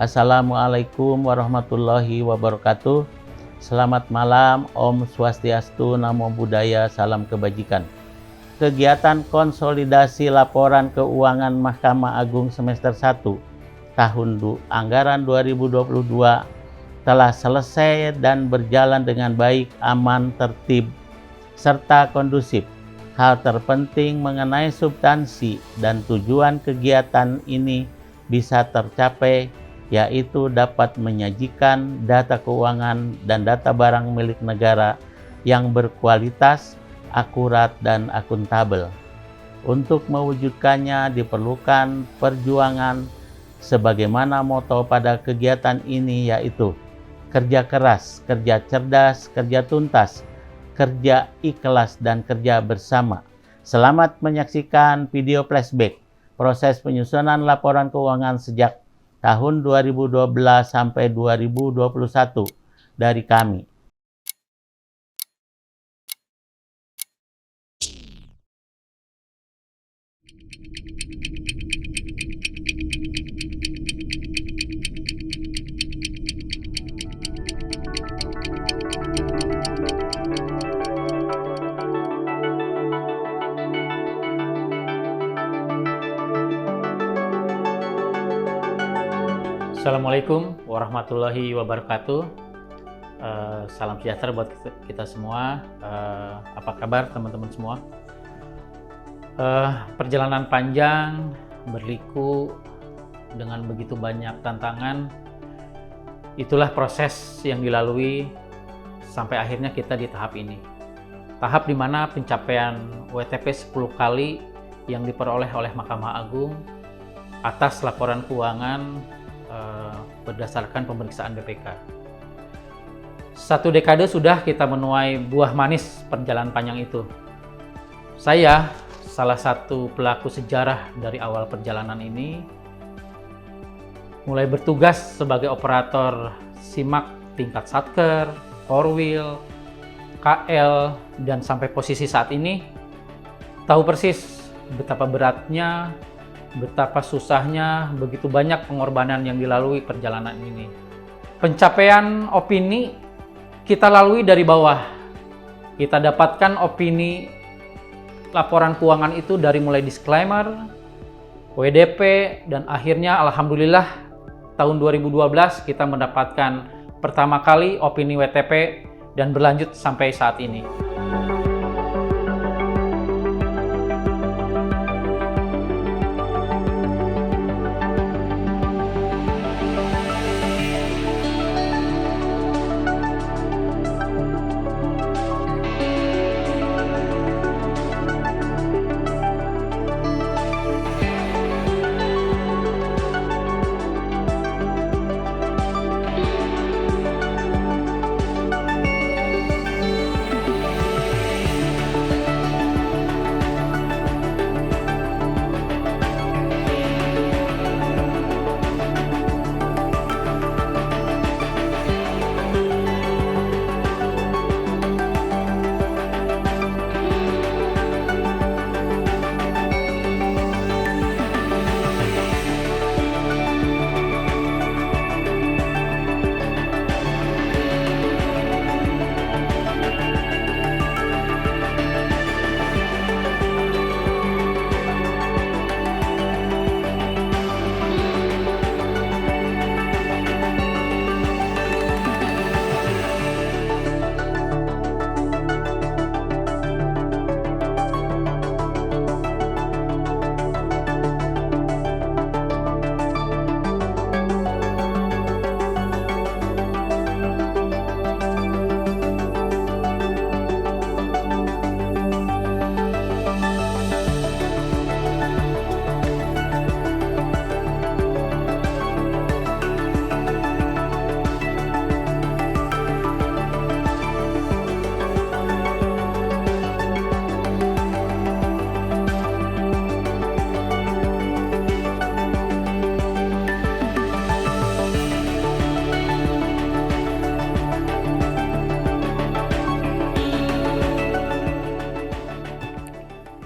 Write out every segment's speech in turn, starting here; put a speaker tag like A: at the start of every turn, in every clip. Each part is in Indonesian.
A: Assalamualaikum warahmatullahi wabarakatuh. Selamat malam, Om Swastiastu, Namo Buddhaya, salam kebajikan. Kegiatan konsolidasi laporan keuangan Mahkamah Agung semester 1 tahun anggaran 2022 telah selesai dan berjalan dengan baik, aman, tertib, serta kondusif. Hal terpenting mengenai substansi dan tujuan kegiatan ini bisa tercapai, yaitu dapat menyajikan data keuangan dan data barang milik negara yang berkualitas, akurat, dan akuntabel. Untuk mewujudkannya diperlukan perjuangan sebagaimana moto pada kegiatan ini, yaitu kerja keras, kerja cerdas, kerja tuntas, kerja ikhlas, dan kerja bersama. Selamat menyaksikan video flashback proses penyusunan laporan keuangan sejak tahun 2012 sampai 2021 dari kami.
B: Assalamualaikum warahmatullahi wabarakatuh. Salam sejahtera buat kita semua. Apa kabar teman-teman semua? Perjalanan panjang, berliku dengan begitu banyak tantangan. Itulah proses yang dilalui sampai akhirnya kita di tahap ini. Tahap di mana pencapaian WTP 10 kali yang diperoleh oleh Mahkamah Agung atas laporan keuangan berdasarkan pemeriksaan BPK. 1 dekade sudah kita menuai buah manis perjalanan panjang itu. Saya salah satu pelaku sejarah dari awal perjalanan ini, mulai bertugas sebagai operator SIMAK tingkat Satker, Korwil, KL, dan sampai posisi saat ini, tahu persis betapa beratnya, betapa susahnya, begitu banyak pengorbanan yang dilalui perjalanan ini. Pencapaian opini kita lalui dari bawah. Kita dapatkan opini laporan keuangan itu dari mulai disclaimer, WDP, dan akhirnya alhamdulillah tahun 2012 kita mendapatkan pertama kali opini WTP dan berlanjut sampai saat ini.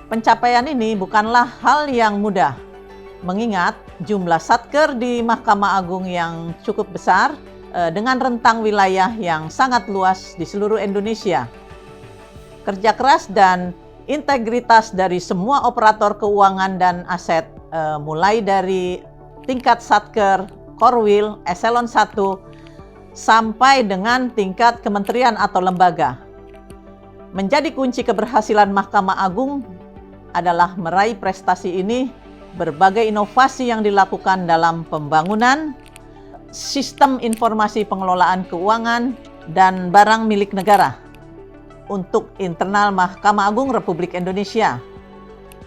C: Pencapaian ini bukanlah hal yang mudah, mengingat jumlah satker di Mahkamah Agung yang cukup besar dengan rentang wilayah yang sangat luas di seluruh Indonesia. Kerja keras dan integritas dari semua operator keuangan dan aset, mulai dari tingkat satker, korwil, eselon 1, sampai dengan tingkat kementerian atau lembaga. Menjadi kunci keberhasilan Mahkamah Agung adalah meraih prestasi ini berbagai inovasi yang dilakukan dalam pembangunan sistem informasi pengelolaan keuangan dan barang milik negara untuk internal Mahkamah Agung Republik Indonesia,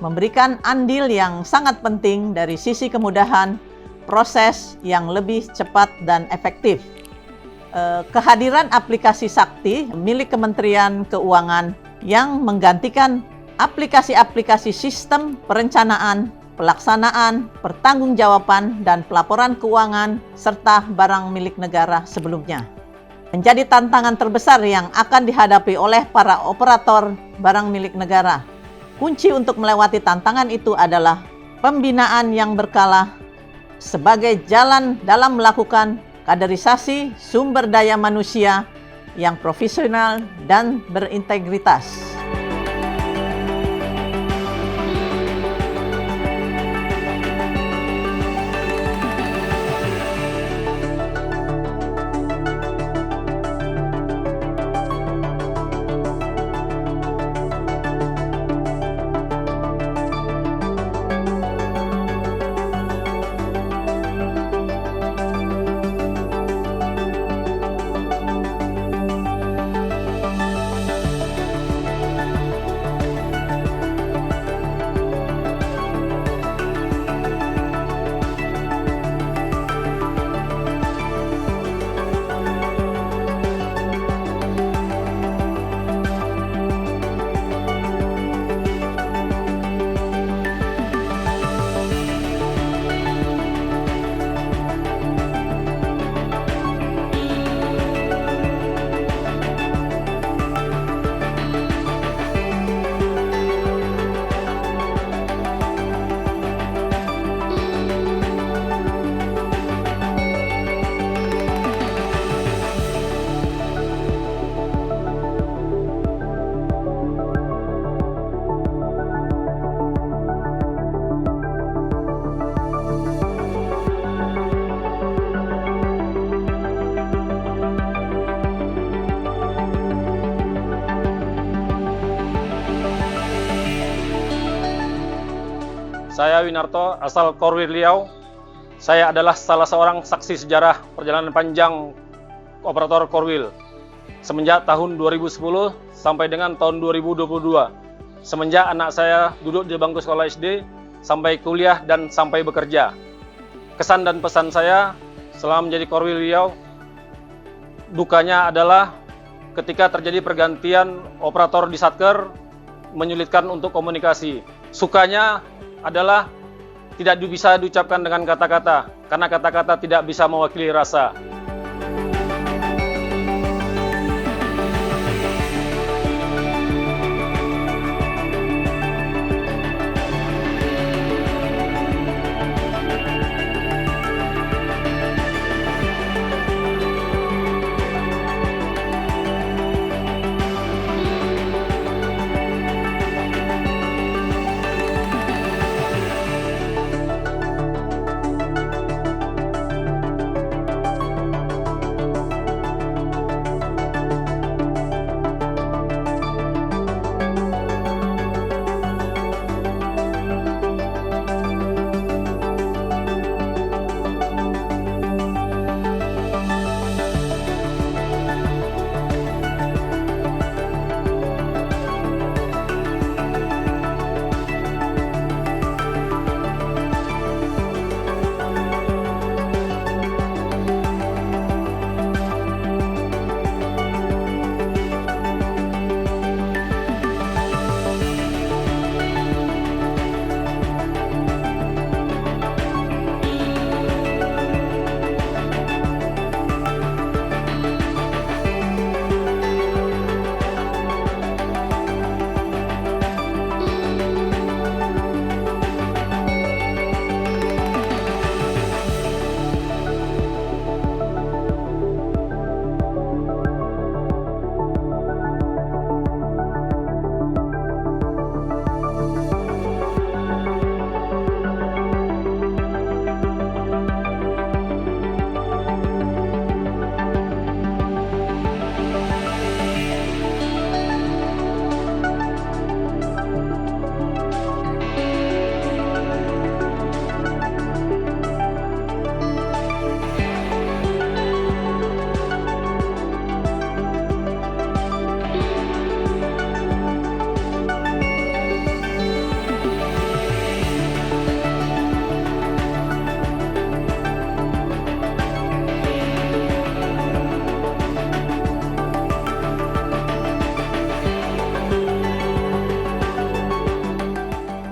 C: memberikan andil yang sangat penting dari sisi kemudahan proses yang lebih cepat dan efektif. Kehadiran aplikasi Sakti milik Kementerian Keuangan yang menggantikan aplikasi-aplikasi sistem perencanaan, pelaksanaan, pertanggungjawaban, dan pelaporan keuangan serta barang milik negara sebelumnya menjadi tantangan terbesar yang akan dihadapi oleh para operator barang milik negara. Kunci untuk melewati tantangan itu adalah pembinaan yang berkala sebagai jalan dalam melakukan kaderisasi sumber daya manusia yang profesional dan berintegritas.
D: Saya Winarto, asal Korwil Riau. Saya adalah salah seorang saksi sejarah perjalanan panjang operator Korwil semenjak tahun 2010 sampai dengan tahun 2022. Semenjak anak saya duduk di bangku sekolah SD sampai kuliah dan sampai bekerja. Kesan dan pesan saya selama menjadi Korwil Riau, dukanya adalah ketika terjadi pergantian operator di Satker menyulitkan untuk komunikasi. Sukanya adalah tidak bisa diucapkan dengan kata-kata, karena kata-kata tidak bisa mewakili rasa.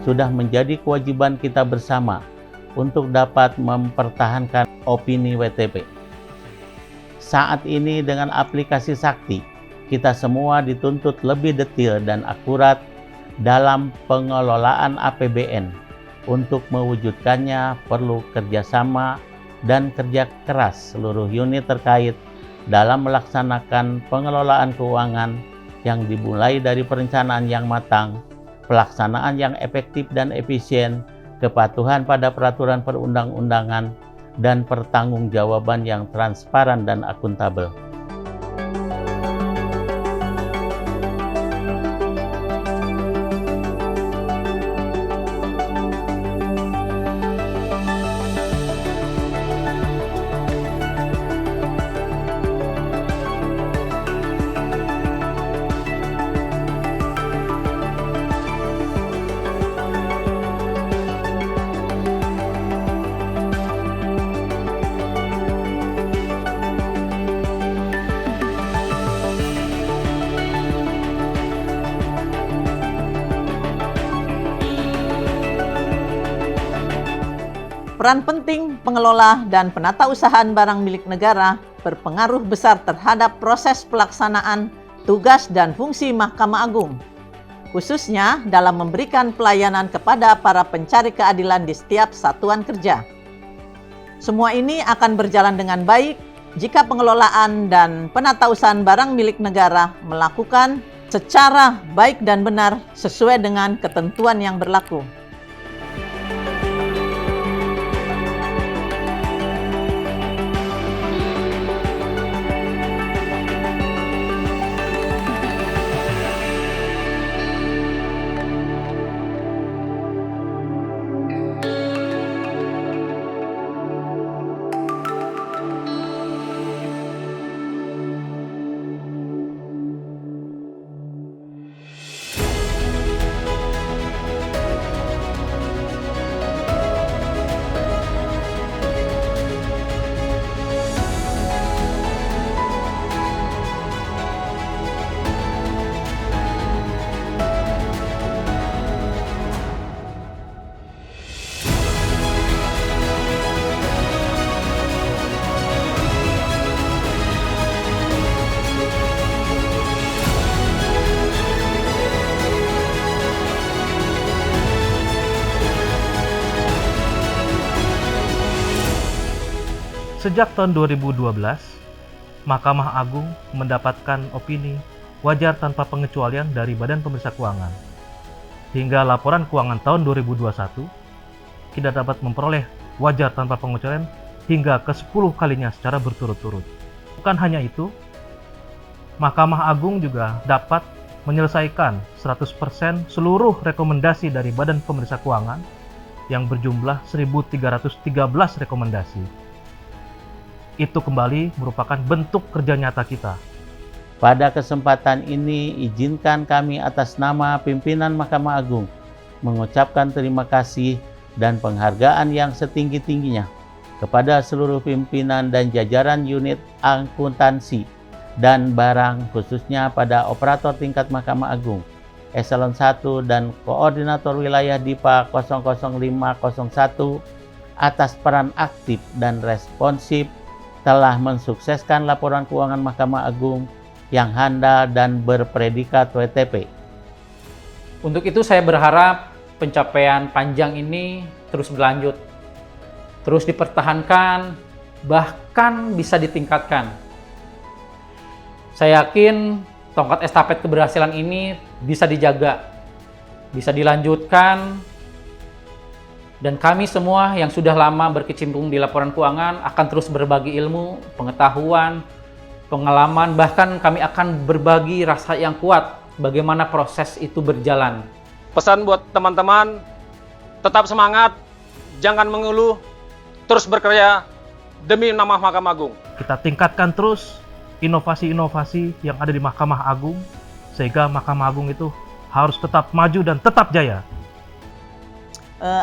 A: sudah menjadi kewajiban kita bersama untuk dapat mempertahankan opini WTP. Saat ini dengan aplikasi Sakti, kita semua dituntut lebih detail dan akurat dalam pengelolaan APBN. Untuk mewujudkannya perlu kerjasama dan kerja keras seluruh unit terkait dalam melaksanakan pengelolaan keuangan yang dimulai dari perencanaan yang matang, pelaksanaan yang efektif dan efisien, kepatuhan pada peraturan perundang-undangan, dan pertanggungjawaban yang transparan dan akuntabel.
C: Peran penting pengelola dan penatausahaan barang milik negara berpengaruh besar terhadap proses pelaksanaan tugas dan fungsi Mahkamah Agung, khususnya dalam memberikan pelayanan kepada para pencari keadilan di setiap satuan kerja. Semua ini akan berjalan dengan baik jika pengelolaan dan penatausahaan barang milik negara melakukan secara baik dan benar sesuai dengan ketentuan yang berlaku.
E: Sejak tahun 2012, Mahkamah Agung mendapatkan opini wajar tanpa pengecualian dari Badan Pemeriksa Keuangan. Hingga laporan keuangan tahun 2021, kita dapat memperoleh wajar tanpa pengecualian hingga ke-10 kalinya secara berturut-turut. Bukan hanya itu, Mahkamah Agung juga dapat menyelesaikan 100% seluruh rekomendasi dari Badan Pemeriksa Keuangan yang berjumlah 1.313 rekomendasi. Itu kembali merupakan bentuk kerja nyata kita.
A: Pada kesempatan ini, izinkan kami atas nama pimpinan Mahkamah Agung mengucapkan terima kasih dan penghargaan yang setinggi-tingginya kepada seluruh pimpinan dan jajaran unit akuntansi dan barang, khususnya pada operator tingkat Mahkamah Agung, Eselon 1 dan Koordinator Wilayah DIPA 00501 atas peran aktif dan responsif telah mensukseskan laporan keuangan Mahkamah Agung yang handal dan berpredikat WTP.
B: Untuk itu saya berharap pencapaian panjang ini terus berlanjut, terus dipertahankan, bahkan bisa ditingkatkan. Saya yakin tongkat estafet keberhasilan ini bisa dijaga, bisa dilanjutkan, dan kami semua yang sudah lama berkecimpung di laporan keuangan akan terus berbagi ilmu, pengetahuan, pengalaman, bahkan kami akan berbagi rasa yang kuat bagaimana proses itu berjalan.
D: Pesan buat teman-teman, tetap semangat, jangan mengeluh, terus berkarya demi nama Mahkamah Agung.
E: Kita tingkatkan terus inovasi-inovasi yang ada di Mahkamah Agung, sehingga Mahkamah Agung itu harus tetap maju dan tetap jaya.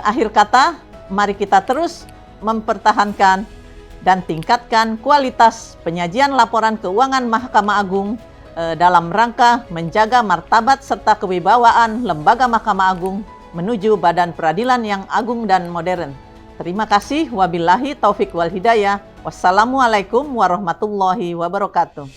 C: Akhir kata, mari kita terus mempertahankan dan tingkatkan kualitas penyajian laporan keuangan Mahkamah Agung dalam rangka menjaga martabat serta kewibawaan Lembaga Mahkamah Agung menuju badan peradilan yang agung dan modern. Terima kasih. Wabillahi taufik wal hidayah. Wassalamualaikum warahmatullahi wabarakatuh.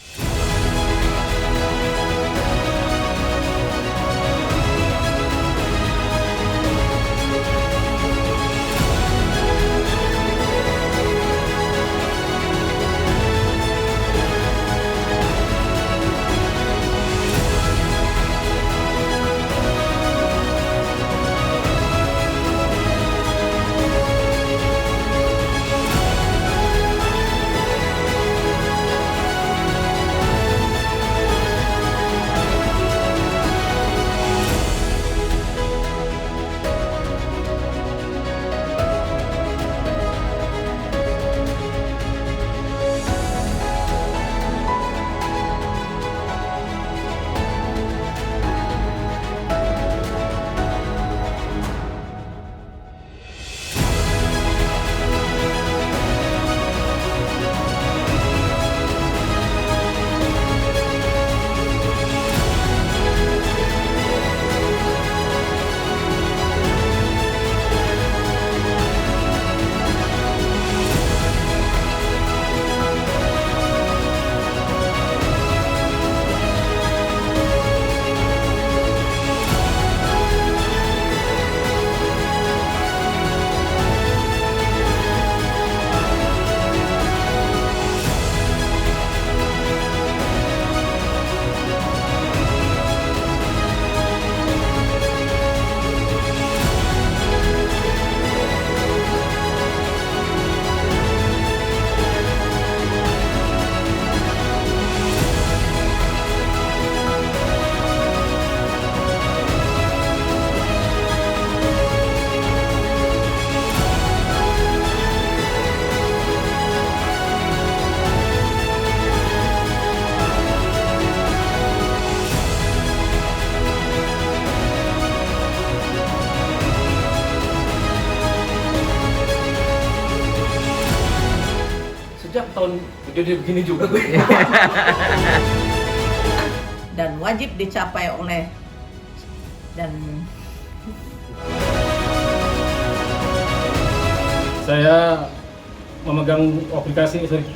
E: Sejak tahun jadi begini juga gue.
C: Dan wajib dicapai oleh
D: Saya memegang aplikasi, sorry.